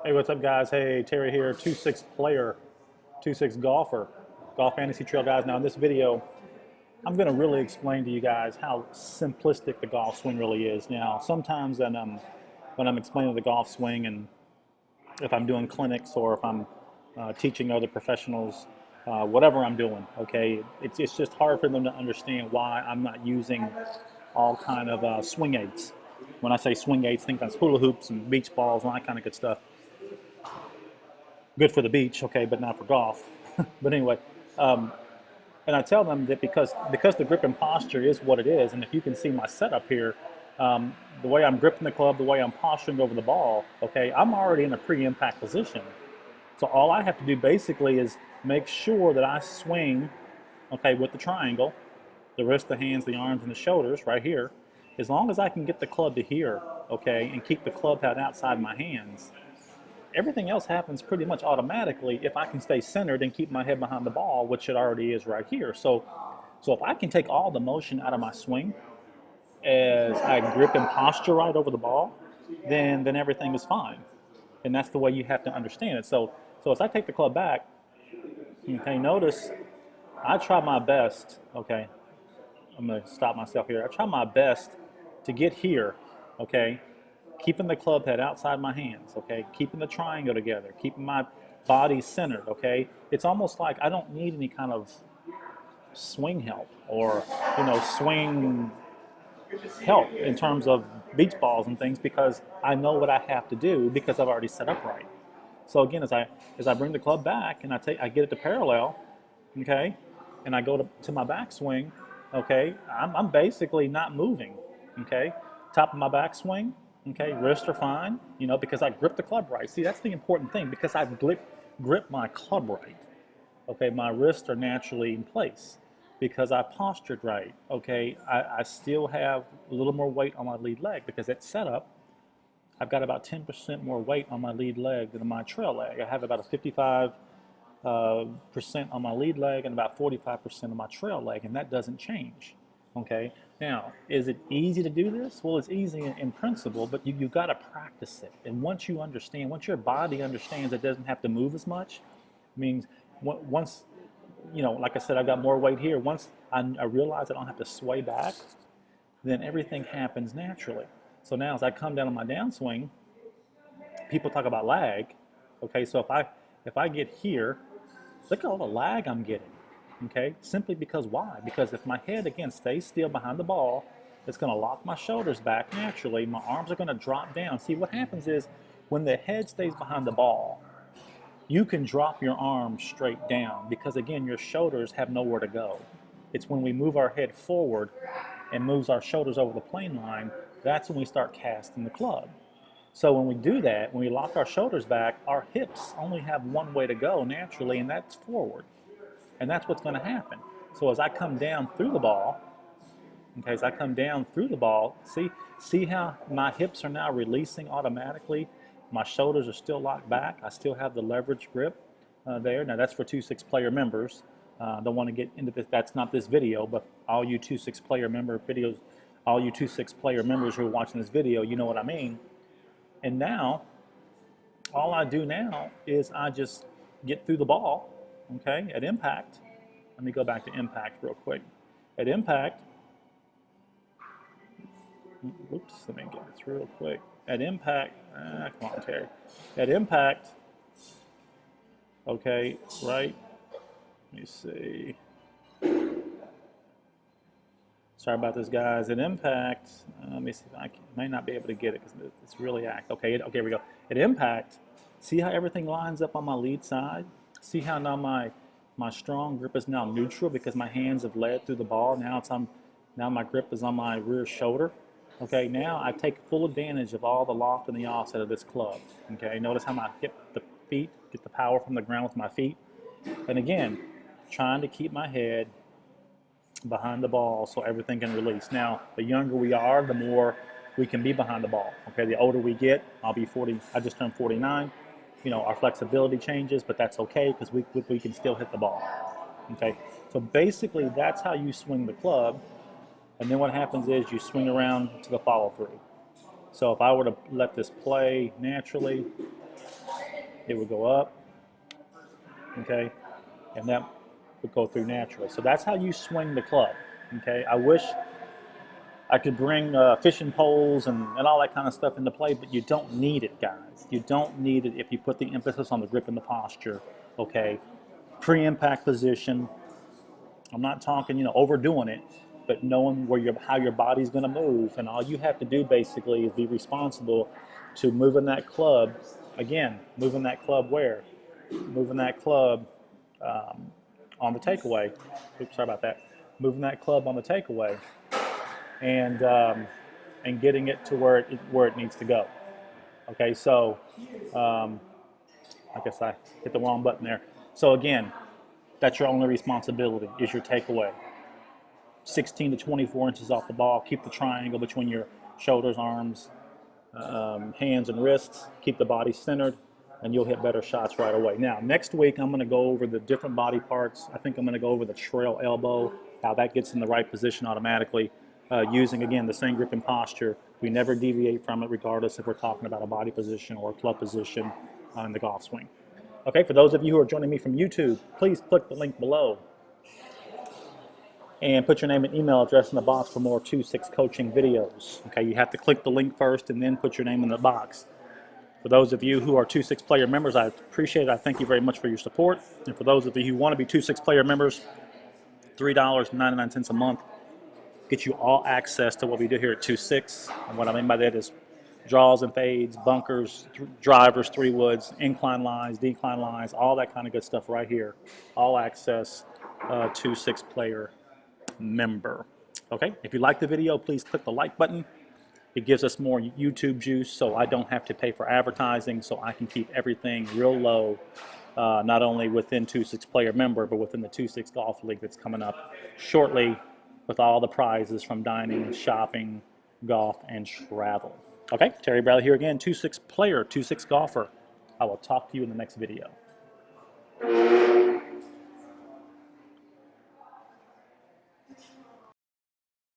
Hey, what's up, guys? Hey, Terry here, 2-6 player, 2-6 golfer, golf fantasy trail guys. Now, in this video, I'm going to really explain to you guys how simplistic the golf swing really is. Now, sometimes when I'm explaining the golf swing, and if I'm doing clinics or if I'm teaching other professionals, whatever I'm doing, okay, it's just hard for them to understand why I'm not using all kind of swing aids. When I say swing aids, think of hula hoops and beach balls and all that kind of good stuff. Good for the beach, okay, but not for golf. But anyway, um, and I tell them that because the grip and posture is what it is, and if you can see my setup here, the way I'm gripping the club, the way I'm posturing over the ball, okay, I'm already in a pre-impact position. So all I have to do basically is make sure that I swing, okay, with the triangle, the wrist, the hands, the arms, and the shoulders right here. As long as I can get the club to here, okay, and keep the club head outside my hands, everything else happens pretty much automatically if I can stay centered and keep my head behind the ball, which it already is right here. So if I can take all the motion out of my swing as I grip and posture right over the ball, then everything is fine. And that's the way you have to understand it. So as I take the club back, okay, notice I try my best, okay, I'm going to stop myself here. I try my best to get here, okay, keeping the club head outside my hands, okay, keeping the triangle together, keeping my body centered, okay. It's almost like I don't need any kind of swing help or, swing help in terms of beach balls and things because I know what I have to do because I've already set up right. So again, as I bring the club back and I get it to parallel, okay, and I go to my backswing, okay, I'm basically not moving, okay. Top of my backswing, okay, wrists are fine, because I grip the club right. See, that's the important thing because I grip my club right, okay. My wrists are naturally in place because I postured right, okay. I still have a little more weight on my lead leg because it's set up. I've got about 10% more weight on my lead leg than my trail leg. I have about a 55% on my lead leg and about 45% on my trail leg, and that doesn't change. Okay. Now, is it easy to do this? Well, it's easy in principle, but you've got to practice it. And once you understand, once your body understands it doesn't have to move as much, means once, like I said, I've got more weight here. Once I realize I don't have to sway back, then everything happens naturally. So now as I come down on my downswing, people talk about lag. Okay, so if I get here, look at all the lag I'm getting. Okay, simply because why? Because if my head again stays still behind the ball, it's going to lock my shoulders back naturally. My arms are going to drop down. See, what happens is when the head stays behind the ball, you can drop your arms straight down because again, your shoulders have nowhere to go. It's when we move our head forward and moves our shoulders over the plane line, that's when we start casting the club. So when we do that, when we lock our shoulders back, our hips only have one way to go naturally, and that's forward. And that's what's going to happen. So as I come down through the ball, okay, as I come down through the ball, see how my hips are now releasing automatically. My shoulders are still locked back. I still have the leverage grip there. Now that's for 2-6 player members. Don't want to get into this. That's not this video, but all you 2-6 player member videos, all you 2-6 player members who are watching this video, you know what I mean. And now, all I do now is I just get through the ball, okay, at impact. Let me go back to impact real quick. At impact, oops, let me get this real quick. At impact, come on, Terry. At impact, okay, right, let me see. Sorry about this, guys. At impact, let me see if I may not be able to get it because it's really act. Okay, here we go. At impact, see how everything lines up on my lead side? See how now my strong grip is now neutral because my hands have led through the ball. Now my grip is on my rear shoulder. Okay, now I take full advantage of all the loft and the offset of this club. Okay, notice how I hit the feet, get the power from the ground with my feet. And again, trying to keep my head behind the ball so everything can release. Now, the younger we are, the more we can be behind the ball. Okay, the older we get, I'll be 40, I just turned 49. Our flexibility changes, but that's okay because we can still hit the ball. Okay, so basically that's how you swing the club. And then what happens is you swing around to the follow through. So if I were to let this play naturally, it would go up, okay, and that would go through naturally. So that's how you swing the club, okay. I wish I could bring fishing poles and all that kind of stuff into play, but you don't need it, guys. You don't need it if you put the emphasis on the grip and the posture, okay. Pre-impact position. I'm not talking, overdoing it, but knowing how your body's going to move, and all you have to do basically is be responsible to moving that club. Again, moving that club where? Moving that club on the takeaway. Oops, sorry about that. Moving that club on the takeaway, and getting it to where it needs to go. Okay, so I guess I hit the wrong button there. So again, that's your only responsibility is your takeaway. 16 to 24 inches off the ball. Keep the triangle between your shoulders, arms, hands, and wrists. Keep the body centered, and you'll hit better shots right away. Now, next week, I'm going to go over the different body parts. I think I'm going to go over the trail elbow, how that gets in the right position automatically, using, again, the same grip and posture. We never deviate from it, regardless if we're talking about a body position or a club position in the golf swing. Okay, for those of you who are joining me from YouTube, please click the link below and put your name and email address in the box for more 2-6 coaching videos. Okay, you have to click the link first and then put your name in the box. For those of you who are 2-6 player members, I appreciate it. I thank you very much for your support. And for those of you who want to be 2-6 player members, $3.99 a month get you all access to what we do here at 2-6. And what I mean by that is draws and fades, bunkers, drivers, 3-woods, incline lines, decline lines, all that kind of good stuff right here. All access 2-6 player member. Okay, if you like the video, please click the like button. It gives us more YouTube juice, so I don't have to pay for advertising, so I can keep everything real low, not only within 2-6 player member, but within the 2-6 golf league that's coming up shortly with all the prizes from dining, shopping, golf, and travel. Okay, Terry Bradley here again, 2-6 player, 2-6 golfer. I will talk to you in the next video.